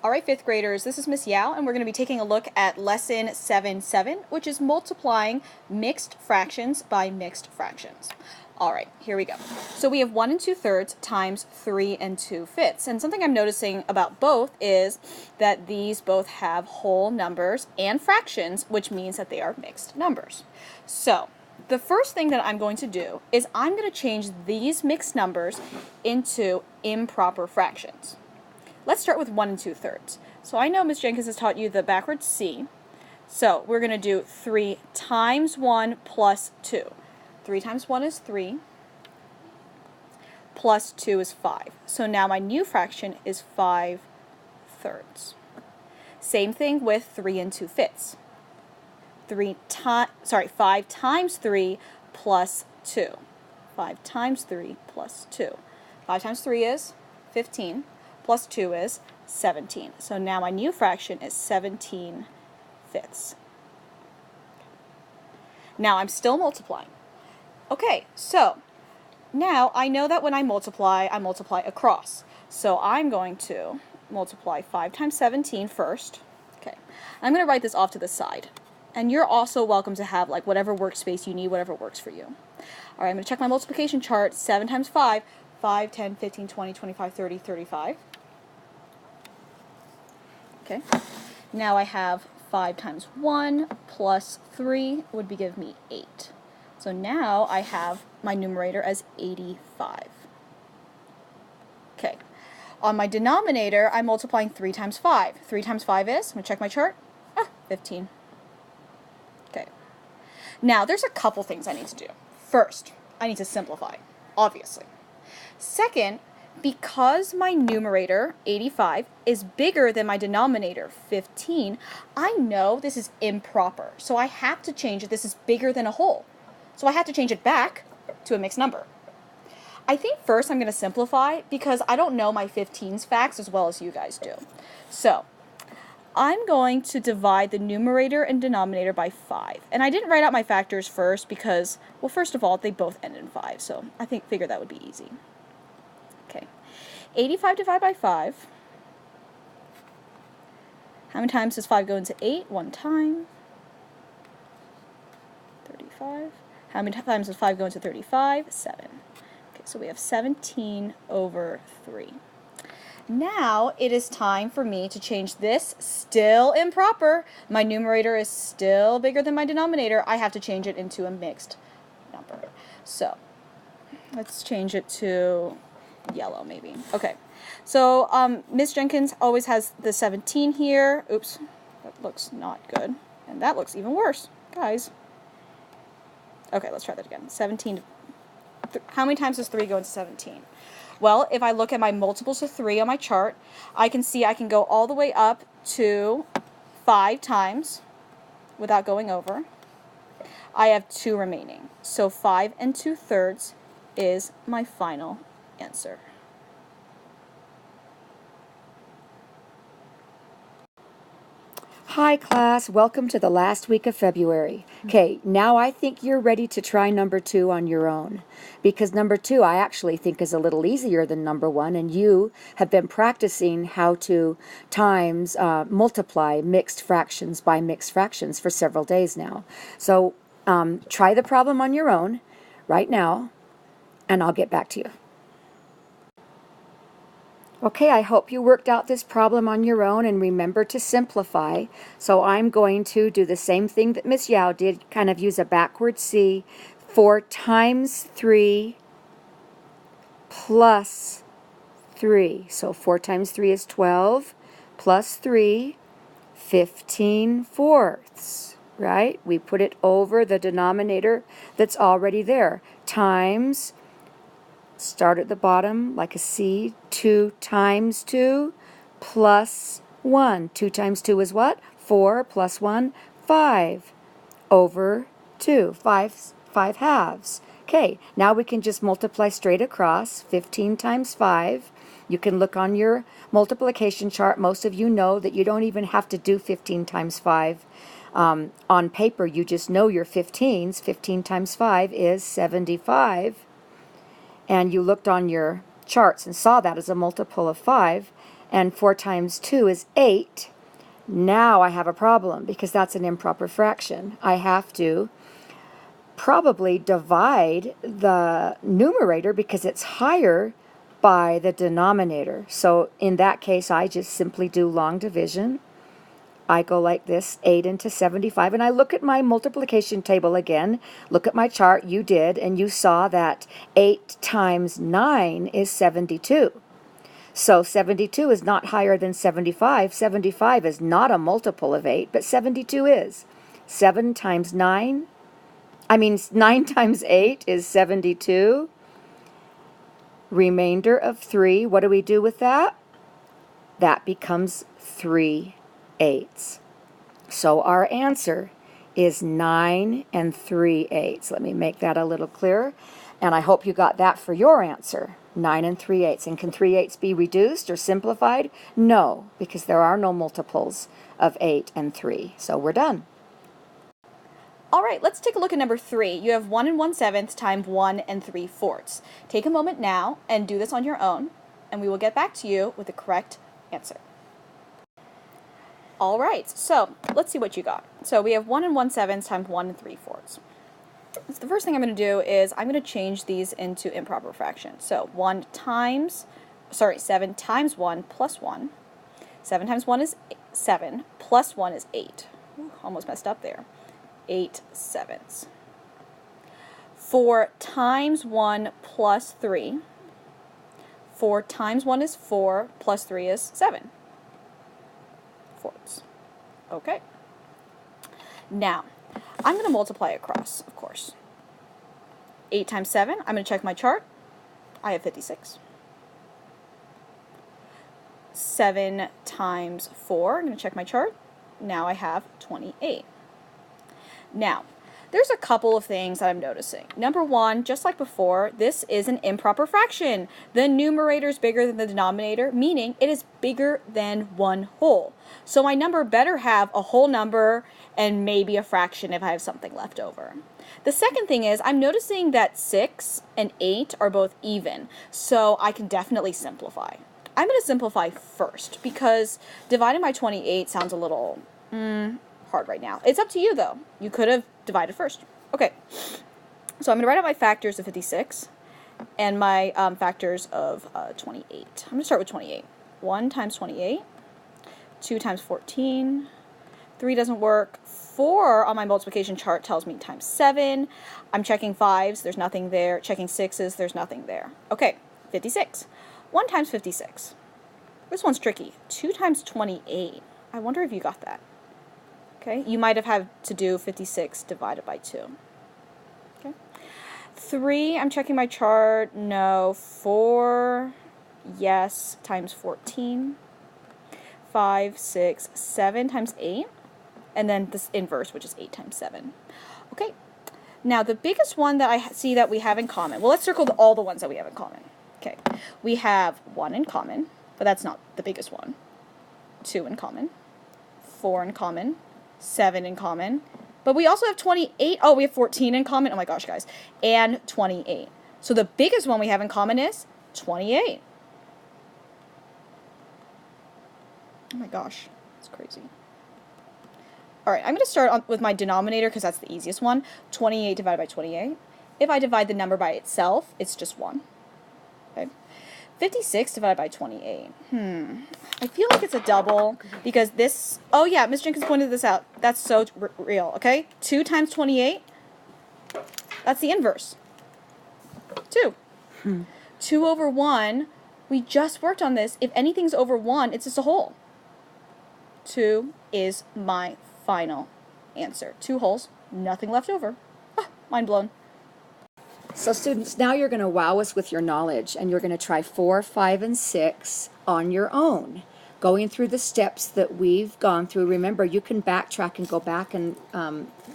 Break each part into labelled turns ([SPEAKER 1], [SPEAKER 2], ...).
[SPEAKER 1] All right, fifth graders, this is Miss Yao, and we're going to be taking a look at lesson 7.7, which is multiplying mixed fractions by mixed fractions. All right, here we go. So we have 1 2/3 times 3 2/5. And something I'm noticing about both is that these both have whole numbers and fractions, which means that they are mixed numbers. So the first thing that I'm going to do is I'm going to change these mixed numbers into improper fractions. Let's start with 1 2/3. So I know Miss Jenkins has taught you the backwards C. So we're going to do 3 times 1 plus 2. 3 times 1 is 3, plus 2 is 5. So now my new fraction is 5/3. Same thing with 3 2/5. 5 times 3 plus 2. 5 times 3 plus 2. 5 times 3 is 15. Plus 2 is 17. So now my new fraction is 17/5. Now I'm still multiplying. Okay, so now I know that when I multiply across. So I'm going to multiply 5 times 17 first. Okay, I'm going to write this off to the side. And you're also welcome to have like whatever workspace you need, whatever works for you. All right, I'm going to check my multiplication chart. 7 times 5, 5, 10, 15, 20, 25, 30, 35. Okay, now I have 5 times 1 plus 3 would give me 8. So now I have my numerator as 85. Okay, on my denominator, I'm multiplying 3 times 5. 3 times 5 is, I'm going to check my chart, 15. Okay, now there's a couple things I need to do. First, I need to simplify, obviously. Second, because my numerator, 85, is bigger than my denominator, 15, I know this is improper. So I have to change it. This is bigger than a whole. So I have to change it back to a mixed number. I think first I'm going to simplify because I don't know my 15's facts as well as you guys do. So I'm going to divide the numerator and denominator by 5. And I didn't write out my factors first because, well, first of all, they both end in 5. So I figured that would be easy. Okay, 85 divided by 5. How many times does 5 go into 8? 1 time. 35. How many times does 5 go into 35? 7. Okay, so we have 17/3. Now it is time for me to change this, still improper. My numerator is still bigger than my denominator. I have to change it into a mixed number. So let's change it to yellow maybe. Okay, so Miss Jenkins always has the 17 here. Oops, that looks not good. And that looks even worse, guys. Okay, let's try that again. 17, how many times does 3 go into 17? Well, if I look at my multiples of 3 on my chart, I can see I can go all the way up to 5 times without going over. I have 2 remaining. So 5 2/3 is my final answer.
[SPEAKER 2] Hi class, welcome to the last week of February. Okay, now I think you're ready to try number 2 on your own, because number 2 I actually think is a little easier than number 1, and you have been practicing how to multiply mixed fractions by mixed fractions for several days now. So try the problem on your own right now, and I'll get back to you. Okay, I hope you worked out this problem on your own and remember to simplify. So I'm going to do the same thing that Miss Yao did, kind of use a backward C. 4 times 3 plus 3. So 4 times 3 is 12 plus 3, 15/4, right? We put it over the denominator that's already there. Times, start at the bottom like a C, 2 times 2 plus 1. 2 times 2 is what? 4 plus 1, 5/2. 5 halves. Okay, now we can just multiply straight across. 15 times 5. You can look on your multiplication chart. Most of you know that you don't even have to do 15 times 5 on paper. You just know your 15s. 15 times 5 is 75. And you looked on your charts and saw that as a multiple of 5, and 4 times 2 is 8. Now I have a problem because that's an improper fraction. I have to probably divide the numerator because it's higher by the denominator. So in that case, I just simply do long division. I go like this, 8 into 75, and I look at my multiplication table again. Look at my chart, you did, and you saw that 8 times 9 is 72. So 72 is not higher than 75. 75 is not a multiple of 8, but 72 is. 9 times 8 is 72. Remainder of 3, what do we do with that? That becomes 3/8. So our answer is 9 3/8. Let me make that a little clearer. And I hope you got that for your answer, 9 3/8. And can 3/8 be reduced or simplified? No, because there are no multiples of 8 and 3. So we're done.
[SPEAKER 1] All right, let's take a look at number 3. You have 1 1/7 times 1 3/4. Take a moment now and do this on your own, and we will get back to you with the correct answer. All right, so let's see what you got. So we have 1 1/7 times 1 3/4. So the first thing I'm going to do is I'm going to change these into improper fractions. So 7 times 1 plus 1. 7 times 1 is 7, plus 1 is 8. Ooh, almost messed up there. 8 sevenths. 4 times 1 plus 3. 4 times 1 is 4, plus 3 is 7. Fourths. Okay. Now, I'm going to multiply across, of course. 8 times 7, I'm going to check my chart. I have 56. 7 times 4, I'm going to check my chart. Now I have 28. Now, there's a couple of things that I'm noticing. Number one, just like before, this is an improper fraction. The numerator is bigger than the denominator, meaning it is bigger than one whole. So my number better have a whole number and maybe a fraction if I have something left over. The second thing is I'm noticing that 6 and 8 are both even, so I can definitely simplify. I'm going to simplify first because dividing by 28 sounds a little hard right now. It's up to you though. You could have divided first. Okay, so I'm going to write out my factors of 56 and my factors of 28. I'm going to start with 28. 1 times 28, 2 times 14, 3 doesn't work, 4 on my multiplication chart tells me times 7. I'm checking 5s, there's nothing there. Checking 6s, there's nothing there. Okay, 56. 1 times 56. This one's tricky. 2 times 28. I wonder if you got that. Okay, you might have had to do 56 divided by 2. Okay. 3, I'm checking my chart. No. 4, yes, times 14. 5, 6, 7 times 8. And then this inverse, which is 8 times 7. Okay. Now, the biggest one that I see that we have in common, well, let's circle all the ones that we have in common. Okay. We have 1 in common, but that's not the biggest one. 2 in common. 4 in common. 7 in common. But we also have 28. Oh, we have 14 in common. Oh my gosh, guys. And 28. So the biggest one we have in common is 28. Oh my gosh. That's crazy. All right, I'm going to start with my denominator because that's the easiest one. 28 divided by 28. If I divide the number by itself, it's just 1. Okay. 56 divided by 28. I feel like it's a double because this... Oh, yeah, Ms. Jenkins pointed this out. That's so real, okay? 2 times 28, that's the inverse. 2. 2 over 1, we just worked on this. If anything's over 1, it's just a whole. 2 is my final answer. 2 wholes, nothing left over. Ah, mind blown.
[SPEAKER 2] So students, now you're going to wow us with your knowledge, and you're going to try 4, 5, and 6 on your own, going through the steps that we've gone through. Remember, you can backtrack and go back and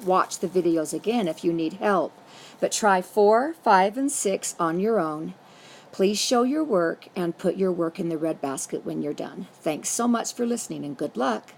[SPEAKER 2] watch the videos again if you need help. But try 4, 5, and 6 on your own. Please show your work and put your work in the red basket when you're done. Thanks so much for listening, and good luck.